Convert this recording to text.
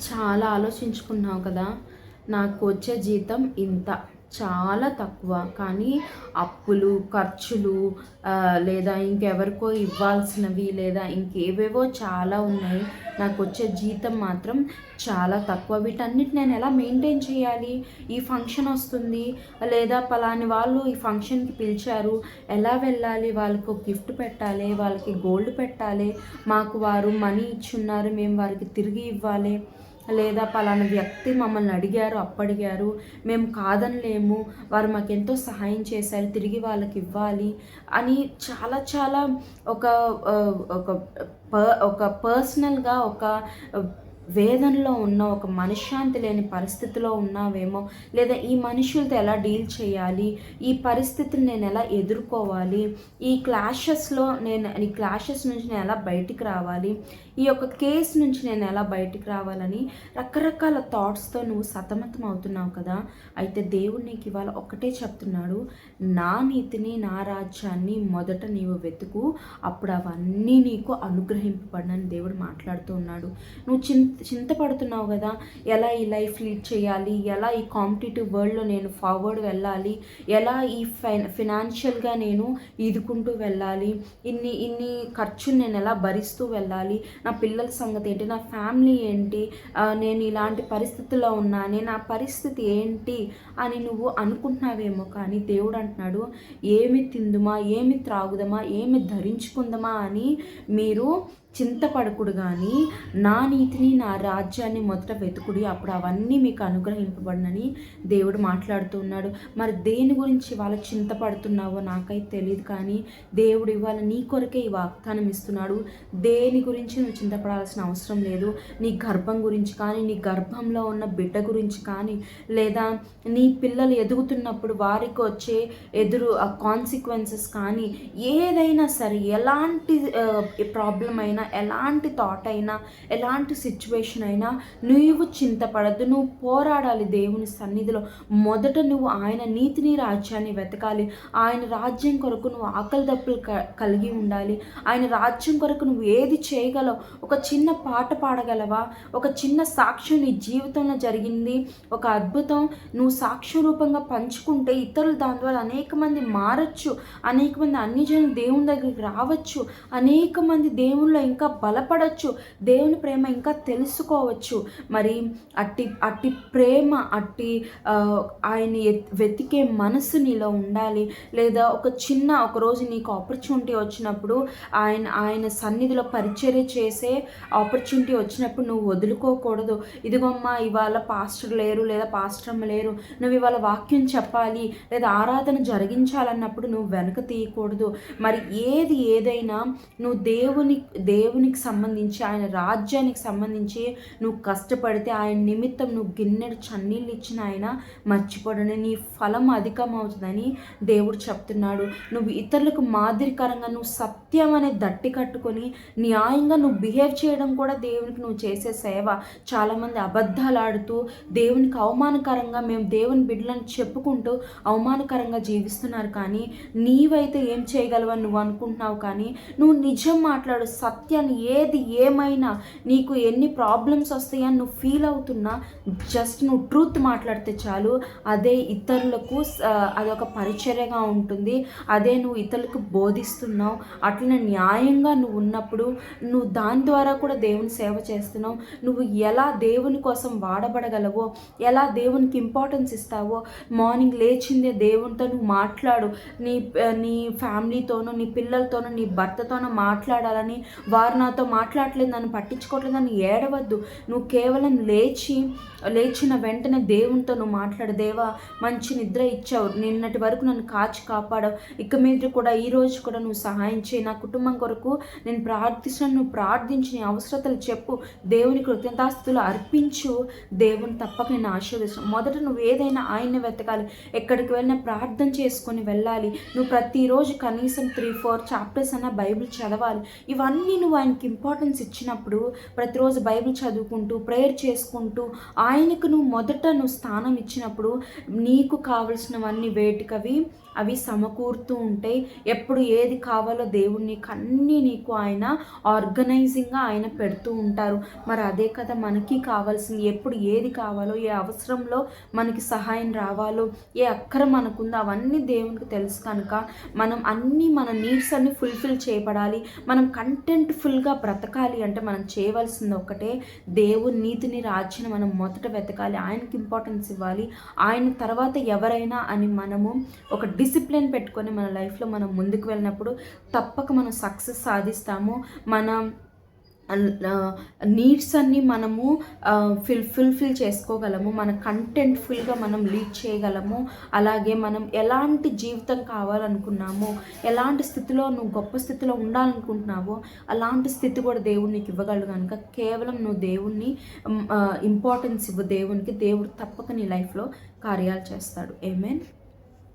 చాలా ఆలోచించుకున్నావు కదా! నాకు వచ్చే జీతం ఇంత. చాలా తక్కువ. కానీ అప్పులు, ఖర్చులు లేదా ఇంకెవరికో ఇవ్వాల్సినవి లేదా ఇంకేవేవో చాలా ఉన్నాయి. నాకొచ్చే జీతం మాత్రం చాలా తక్కువ. వీటన్నిటిని నేను ఎలా మెయింటైన్ చేయాలి? ఈ ఫంక్షన్ వస్తుంది లేదా పలాని వాళ్ళు ఈ ఫంక్షన్‌కి పిలిచారు. ఎలా వెళ్ళాలి? వాళ్ళకి ఒక గిఫ్ట్ పెట్టాలి. వాళ్ళకి గోల్డ్ పెట్టాలి. మాకు వారు మనీ ఇచ్చున్నారు. మేము వారికి తిరిగి ఇవ్వాలి. లేదా పలానా వ్యక్తి మమ్మల్ని అడిగారు, అప్పడిగారు, మేము కాదనలేము, వారు మాకెంతో సహాయం చేశారు, తిరిగి వాళ్ళకి ఇవ్వాలి అని చాలా చాలా ఒక ఒక ఒక పర్సనల్‌గా ఒక వేదనలో ఉన్న ఒక మనశ్శాంతి లేని పరిస్థితిలో ఉన్నావేమో, లేదా ఈ మనుషులతో ఎలా డీల్ చేయాలి, ఈ పరిస్థితిని నేను ఎలా ఎదుర్కోవాలి, ఈ క్లాషెస్ నుంచి నేను ఎలా బయటికి రావాలి, ఈ యొక్క కేసు నుంచి నేను ఎలా బయటికి రావాలని రకరకాల థాట్స్తో నువ్వు సతమతం అవుతున్నావు కదా. అయితే దేవుడు నీకు ఇవాళ ఒక్కటే చెప్తున్నాడు, నా నీతిని నా రాజ్యాన్ని మొదట నీవు వెతుకు, అప్పుడు అవన్నీ నీకు అనుగ్రహింపబడనని దేవుడు మాట్లాడుతూ ఉన్నాడు. నువ్వు చింతపడుతున్నావు కదా, ఎలా ఈ లైఫ్ లీడ్ చేయాలి, ఎలా ఈ కాంపిటేటివ్ వరల్డ్లో నేను ఫార్వర్డ్ వెళ్ళాలి, ఎలా ఈ ఫినాన్షియల్గా నేను ఈదుకుంటూ వెళ్ళాలి, ఇన్ని ఖర్చులు నేను ఎలా భరిస్తూ వెళ్ళాలి, నా పిల్లల సంగతి ఏంటి, నా ఫ్యామిలీ ఏంటి, నేను ఇలాంటి పరిస్థితుల్లో ఉన్నాను, నా పరిస్థితి ఏంటి అని నువ్వు అనుకుంటున్నావేమో. కానీ దేవుడు అంటున్నాడు, ఏమి తిందుమా, ఏమి త్రాగుదమా, ఏమి ధరించుకుందామా అని మీరు చింతపడకుడు కానీ నా నీతిని నా రాజ్యాన్ని మొదట వెతుకుడి, అప్పుడు అవన్నీ మీకు అనుగ్రహింపబడినని దేవుడు మాట్లాడుతూ ఉన్నాడు. మరి దేని గురించి ఇవాళ చింతపడుతున్నావో నాకైతే తెలియదు, కానీ దేవుడు ఇవాళ నీ కొరకే ఈ వాగ్దానం ఇస్తున్నాడు. దేని గురించి నువ్వు చింతపడాల్సిన అవసరం లేదు. నీ గర్భం గురించి కానీ, నీ గర్భంలో ఉన్న బిడ్డ గురించి కానీ, లేదా నీ పిల్లలు ఎదుగుతున్నప్పుడు వారికి వచ్చే కాన్సిక్వెన్సెస్ కానీ, ఏదైనా సరే, ఎలాంటి ప్రాబ్లం అయినా, ఎలాంటి థాట్ అయినా, ఎలాంటి సిచ్యువేషన్ అయినా నువ్వు చింతపడద్దు. నువ్వు పోరాడాలి దేవుని సన్నిధిలో. మొదట నువ్వు ఆయన నీతిని రాజ్యాన్ని వెతకాలి. ఆయన రాజ్యం కొరకు నువ్వు ఆకలి దప్పులు కలిగి ఉండాలి. ఆయన రాజ్యం కొరకు నువ్వు ఏది చేయగలవు? ఒక చిన్న పాట పాడగలవా? ఒక చిన్న సాక్ష్యం నీ జీవితంలో జరిగింది, ఒక అద్భుతం నువ్వు సాక్ష్య రూపంగా పంచుకుంటే ఇతరులు దాని ద్వారా అనేక మంది మారచ్చు, అనేక మంది అన్ని జనులు దేవుని దగ్గరికి రావచ్చు, అనేక మంది దేవుళ్ళు ఇంకా బలపడవచ్చు, దేవుని ప్రేమ ఇంకా తెలుసుకోవచ్చు. మరి అట్టి ప్రేమ, ఆయన వెతికే మనసు నీలో ఉండాలి. లేదా ఒక రోజు నీకు ఆపర్చునిటీ వచ్చినప్పుడు, ఆయన సన్నిధిలో పరిచర్య చేసే ఆపర్చునిటీ వచ్చినప్పుడు నువ్వు వదులుకోకూడదు. ఇదిగోమ్మా ఇవాళ పాస్టర్ లేరు లేదా పాస్టర్మ్మ లేరు, నువ్వు ఇవాళ వాక్యం చెప్పాలి లేదా ఆరాధన జరిగించాలన్నప్పుడు నువ్వు వెనక తీయకూడదు. మరి ఏదైనా నువ్వు దేవునికి సంబంధించి, ఆయన రాజ్యానికి సంబంధించి నువ్వు కష్టపడితే ఆయన నిమిత్తం నువ్వు గిన్నెడు చన్నీళ్ళు ఇచ్చిన ఆయన మర్చిపోడని, నీ ఫలం అధికమవుతుందని దేవుడు చెప్తున్నాడు. నువ్వు ఇతరులకు మాదిరికరంగా నువ్వు సత్యం అనే దట్టి కట్టుకొని న్యాయంగా నువ్వు బిహేవ్ చేయడం కూడా దేవునికి నువ్వు చేసే సేవ. చాలామంది అబద్ధాలు ఆడుతూ దేవునికి అవమానకరంగా మేము దేవుని బిడ్డలను చెప్పుకుంటూ అవమానకరంగా జీవిస్తున్నారు. కానీ నీవైతే ఏం చేయగలవని నువ్వు అనుకుంటున్నావు, కానీ నువ్వు నిజం మాట్లాడు. సత్యాన్ని ఏమైనా నీకు ఎన్ని ప్రాబ్లమ్స్ వస్తాయని నువ్వు ఫీల్ అవుతున్నా, జస్ట్ నువ్వు ట్రూత్ మాట్లాడితే చాలు. అదే ఇతరులకు అదొక పరిచర్యగా ఉంటుంది. అదే నువ్వు ఇతరులకు బోధిస్తున్నావు. అట్లనే న్యాయంగా నువ్వు ఉన్నప్పుడు నువ్వు దాని ద్వారా కూడా దేవుని సేవ చేస్తున్నావు. నువ్వు ఎలా దేవుని కోసం వాడబడగలవో, ఎలా దేవునికి ఇంపార్టెన్స్ ఇస్తావో, మార్నింగ్ లేచిందే దేవునితో నువ్వు మాట్లాడు. నీ ఫ్యామిలీతోనూ, నీ పిల్లలతోనూ, నీ భర్తతోనూ మాట్లాడాలని, వారు నాతో మాట్లాడలేదు, నన్ను పట్టించుకోవట్లేదని ఏడవద్దు. నువ్వు కేవలం లేచిన వెంటనే దేవునితో నువ్వు మాట్లాడు. దేవా, మంచి నిద్ర ఇచ్చావు, నిన్నటి వరకు నన్ను కాచి కాపాడావు, ఇక మీద కూడా ఈరోజు కూడా నువ్వు సహాయం చేయి, నా కుటుంబం కొరకు నేను ప్రార్థిస్తున్నాను, నువ్వు ప్రార్థించి నీ అవసరతలు చెప్పు, దేవుని కృతజ్ఞతాస్తుతులు అర్పించు. దేవుని తప్పక నేను ఆశీర్వదిస్తాను. మొదట నువ్వు ఏదైనా ఆయన్ని వెతకాలి. ఎక్కడికి వెళ్ళినా ప్రార్థన చేసుకొని వెళ్ళాలి. నువ్వు ప్రతిరోజు కనీసం 3-4 చాప్టర్స్ అన్న బైబిల్ చదవాలి. ఇవన్నీ నువ్వు నువ్వు ఆయనకి ఇంపార్టెన్స్ ఇచ్చినప్పుడు, ప్రతిరోజు బైబిల్ చదువుకుంటూ ప్రేయర్ చేసుకుంటూ ఆయనకు నువ్వు మొదట నువ్వు స్థానం ఇచ్చినప్పుడు నీకు కావలసినవన్నీ వేటికవి అవి సమకూరుతూ ఉంటాయి. ఎప్పుడు ఏది కావాలో దేవుడు నీకు అన్నీ నీకు ఆయన ఆర్గనైజింగ్గా ఆయన పెడుతూ ఉంటారు. మరి అదే కదా మనకి కావాల్సింది. ఎప్పుడు ఏది కావాలో, ఏ అవసరంలో మనకి సహాయం రావాలో, ఏ అక్కర మనకుందో అవన్నీ దేవునికి తెలుసు కనుక మనం అన్నీ మన నీడ్స్ అన్నీ ఫుల్ఫిల్ చేయబడాలి. మనం కంటెంట్ఫుల్గా బ్రతకాలి అంటే మనం చేయవలసింది ఒకటే, దేవుని నీతిని రాజ్యాన్ని మనం మొదట వెతకాలి. ఆయనకి ఇంపార్టెన్స్ ఇవ్వాలి. ఆయన తర్వాత ఎవరైనా అని మనము ఒక డిసిప్లిన్ పెట్టుకొని మన లైఫ్లో మనం ముందుకు వెళ్ళినప్పుడు తప్పక మనం సక్సెస్ సాధిస్తాము. మన నీడ్స్ అన్నీ మనము ఫుల్ఫిల్ చేసుకోగలము. మన కంటెంట్ఫుల్గా మనం లీడ్ చేయగలము. అలాగే మనం ఎలాంటి జీవితం కావాలనుకున్నామో, ఎలాంటి స్థితిలో నువ్వు గొప్ప స్థితిలో ఉండాలనుకుంటున్నావో అలాంటి స్థితి కూడా దేవుడు నీకు ఇవ్వగలడు. కనుక కేవలం నువ్వు దేవుణ్ణి ఇంపార్టెన్స్ ఇవ్వు దేవునికి. దేవుడు తప్పక నీ లైఫ్లో కార్యాలు చేస్తాడు. ఆమేన్.